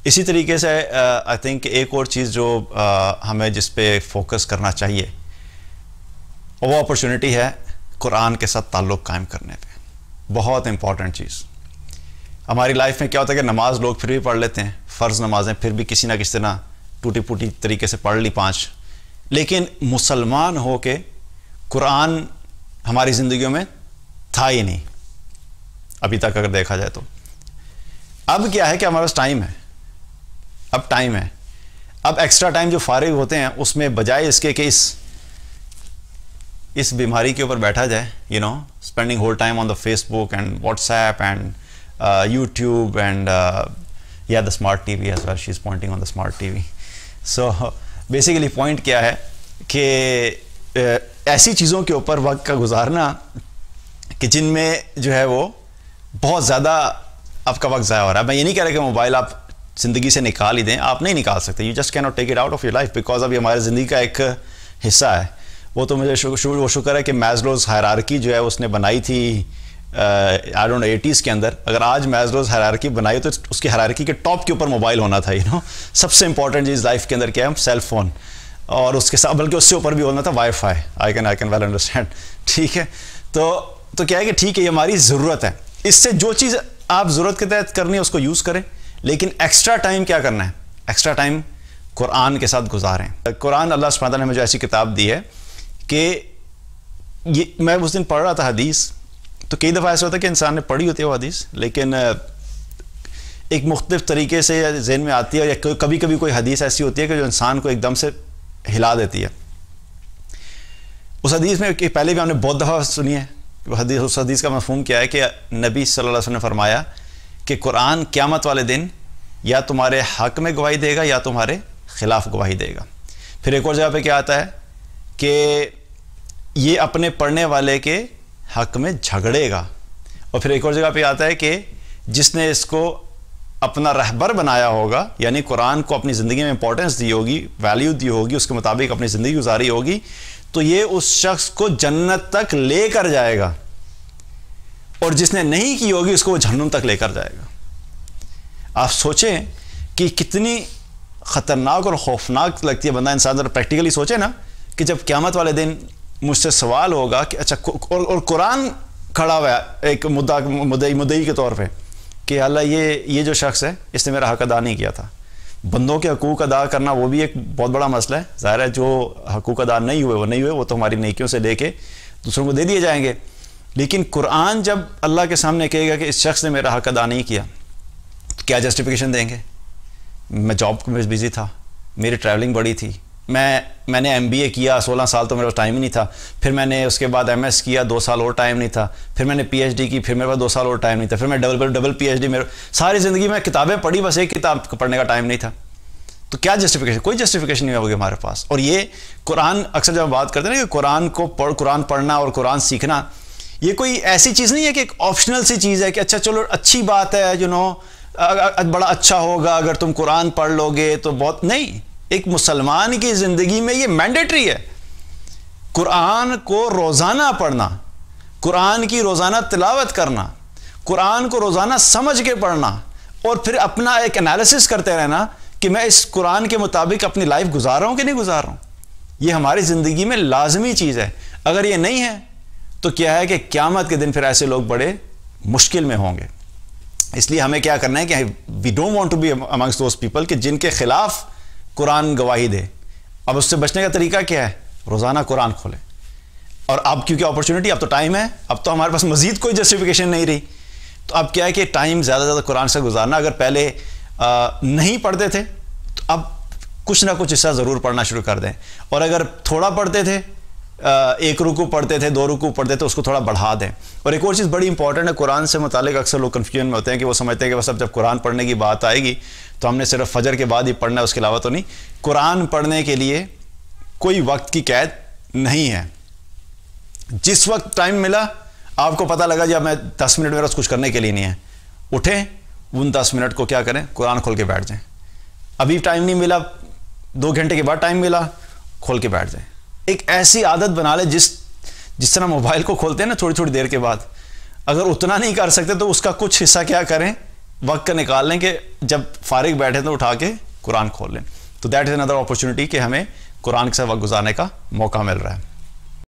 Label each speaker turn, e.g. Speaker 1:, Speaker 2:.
Speaker 1: اسی طریقے سے آئی تھنک ایک اور چیز جو ہمیں جس پہ فوکس کرنا چاہیے وہ اپرچونٹی ہے قرآن کے ساتھ تعلق قائم کرنے پہ. بہت امپورٹنٹ چیز. ہماری لائف میں کیا ہوتا ہے کہ نماز لوگ پھر بھی پڑھ لیتے ہیں، فرض نمازیں پھر بھی کسی نہ کسی طرح ٹوٹی پوٹی طریقے سے پڑھ لی 5، لیکن مسلمان ہو کے قرآن ہماری زندگیوں میں تھا ہی نہیں ابھی تک اگر دیکھا جائے تو. اب کیا ہے کہ ہمارے پاس ٹائم ہے، اب ٹائم ہے، اب ایکسٹرا ٹائم جو فارغ ہوتے ہیں اس میں بجائے اس کے کہ اس بیماری کے اوپر بیٹھا جائے، spending whole time on the Facebook and WhatsApp and YouTube and the smart TV as well, she is pointing on the smart TV. So basically point کیا ہے کہ ایسی چیزوں کے اوپر وقت کا گزارنا کہ جن میں جو ہے وہ بہت زیادہ آپ کا وقت ضائع ہو رہا ہے. میں یہ نہیں کہہ رہا کہ موبائل آپ زندگی سے نکال ہی دیں، آپ نہیں نکال سکتے. You just can not take it out of your life because اب یہ ہماری زندگی کا ایک حصہ ہے. وہ تو مجھے وہ شکر ہے کہ میزلوز ہائرارکی جو ہے اس نے بنائی تھی آئی ڈونٹ نو 80s کے اندر. اگر آج میزلوز ہائرارکی بنائی تو اس کی ہائرارکی کے ٹاپ کے اوپر موبائل ہونا تھا. سب سے امپورٹنٹ چیز لائف کے اندر کیا ہے؟ سیل فون، اور اس کے ساتھ بلکہ اس سے اوپر بھی ہونا تھا wifi. I can well understand. ٹھیک ہے، تو کیا ہے کہ ٹھیک ہے یہ ہماری ضرورت ہے، اس سے جو چیز آپ ضرورت کے تحت کرنی ہے اس کو یوز کریں، لیکن ایکسٹرا ٹائم کیا کرنا ہے؟ ایکسٹرا ٹائم قرآن کے ساتھ گزاریں. قرآن اللہ سبحانہ وتعالیٰ نے مجھے ایسی کتاب دی ہے کہ میں اس دن پڑھ رہا تھا حدیث، تو کئی دفعہ ایسا ہوتا ہے کہ انسان نے پڑھی ہوتی ہے وہ حدیث لیکن ایک مختلف طریقے سے ذہن میں آتی ہے، یا کبھی کبھی کوئی حدیث ایسی ہوتی ہے کہ جو انسان کو ایک دم سے ہلا دیتی ہے. اس حدیث میں پہلے بھی ہم نے بہت دفعہ سنی ہے. اس حدیث کا مفہوم کیا ہے کہ نبی صلی اللہ علیہ وسلم نے فرمایا کہ قرآن قیامت والے دن یا تمہارے حق میں گواہی دے گا یا تمہارے خلاف گواہی دے گا. پھر ایک اور جگہ پہ کیا آتا ہے کہ یہ اپنے پڑھنے والے کے حق میں جھگڑے گا. اور پھر ایک اور جگہ پہ آتا ہے کہ جس نے اس کو اپنا رہبر بنایا ہوگا، یعنی قرآن کو اپنی زندگی میں امپورٹنس دی ہوگی، ویلیو دی ہوگی، اس کے مطابق اپنی زندگی گزاری ہوگی، تو یہ اس شخص کو جنت تک لے کر جائے گا، اور جس نے نہیں کی ہوگی اس کو وہ جہنم تک لے کر جائے گا. آپ سوچیں کہ کتنی خطرناک اور خوفناک لگتی ہے بندہ انسان ذرا پریکٹیکلی سوچے نا کہ جب قیامت والے دن مجھ سے سوال ہوگا کہ اچھا، اور قرآن کھڑا ہوا ہے ایک مدعی کے طور پہ کہ اللہ یہ جو شخص ہے اس نے میرا حق ادا نہیں کیا تھا. بندوں کے حقوق ادا کرنا وہ بھی ایک بہت بڑا مسئلہ ہے. ظاہر ہے جو حقوق ادا نہیں ہوئے وہ تو ہماری نیکیوں سے لے کے دوسروں کو دے دیے جائیں گے، لیکن قرآن جب اللہ کے سامنے کہے گا کہ اس شخص نے میرا حق ادا نہیں کیا تو کیا جسٹیفیکیشن دیں گے؟ میں جاب میں بزی تھا، میری ٹریولنگ بڑی تھی، میں نے MBA کیا 16 سال تو میرے پاس ٹائم ہی نہیں تھا، پھر میں نے اس کے بعد MS کیا 2 سال اور ٹائم نہیں تھا، پھر میں نے PhD کی، پھر میرے پاس 2 سال اور ٹائم نہیں تھا، پھر میں ڈبل PhD، میرے ساری زندگی میں کتابیں پڑھی، بس ایک کتاب پڑھنے کا ٹائم نہیں تھا. تو کیا جسٹیفیکیشن؟ کوئی جسٹیفیکیشن نہیں ہوگی ہمارے پاس. اور یہ قرآن اکثر جب ہم بات کرتے ہیں نا کہ قرآن پڑھنا اور قرآن سیکھنا یہ کوئی ایسی چیز نہیں ہے کہ ایک آپشنل سی چیز ہے کہ اچھا چلو اچھی بات ہے بڑا اچھا ہوگا اگر تم قرآن پڑھ لو گے تو بہت نہیں. ایک مسلمان کی زندگی میں یہ مینڈیٹری ہے. قرآن کو روزانہ پڑھنا، قرآن کی روزانہ تلاوت کرنا، قرآن کو روزانہ سمجھ کے پڑھنا، اور پھر اپنا ایک انالیسس کرتے رہنا کہ میں اس قرآن کے مطابق اپنی لائف گزار رہا ہوں کہ نہیں گزار رہا ہوں. یہ ہماری زندگی میں لازمی چیز ہے. اگر یہ نہیں ہے تو کیا ہے کہ قیامت کے دن پھر ایسے لوگ بڑے مشکل میں ہوں گے. اس لیے ہمیں کیا کرنا ہے کہ we don't want to be amongst those people کہ جن کے خلاف قرآن گواہی دے. اب اس سے بچنے کا طریقہ کیا ہے؟ روزانہ قرآن کھولیں. اور اب کیونکہ اپرچونٹی، اب تو ٹائم ہے، اب تو ہمارے پاس مزید کوئی جسٹیفیکیشن نہیں رہی، تو اب کیا ہے کہ ٹائم زیادہ سے زیادہ قرآن سے گزارنا. اگر پہلے نہیں پڑھتے تھے تو اب کچھ نہ کچھ حصہ ضرور پڑھنا شروع کر دیں. اور اگر تھوڑا پڑھتے تھے، 1 رکوع پڑھتے تھے، 2 رکوع پڑھتے تھے، اس کو تھوڑا بڑھا دیں. اور ایک اور چیز بڑی امپورٹنٹ ہے قرآن سے متعلق، اکثر لوگ کنفیوژن میں ہوتے ہیں کہ وہ سمجھتے ہیں کہ بس اب جب قرآن پڑھنے کی بات آئے گی تو ہم نے صرف فجر کے بعد ہی پڑھنا ہے، اس کے علاوہ تو نہیں. قرآن پڑھنے کے لیے کوئی وقت کی قید نہیں ہے. جس وقت ٹائم ملا، آپ کو پتہ لگا جب میں 10 منٹ میرا کچھ کرنے کے لیے نہیں ہے، اٹھیں ان 10 منٹ کو کیا کریں؟ قرآن کھول کے بیٹھ جائیں. ابھی ٹائم نہیں ملا، 2 گھنٹے کے بعد ٹائم ملا، کھول کے بیٹھ جائیں. ایک ایسی عادت بنا لیں جس طرح موبائل کو کھولتے ہیں نا تھوڑی تھوڑی دیر کے بعد، اگر اتنا نہیں کر سکتے تو اس کا کچھ حصہ کیا کریں؟ وقت کا نکال لیں کہ جب فارغ بیٹھے تو اٹھا کے قرآن کھول لیں. تو دیٹ از اندر اپرچونٹی کہ ہمیں قرآن کے ساتھ وقت گزارنے کا موقع مل رہا ہے.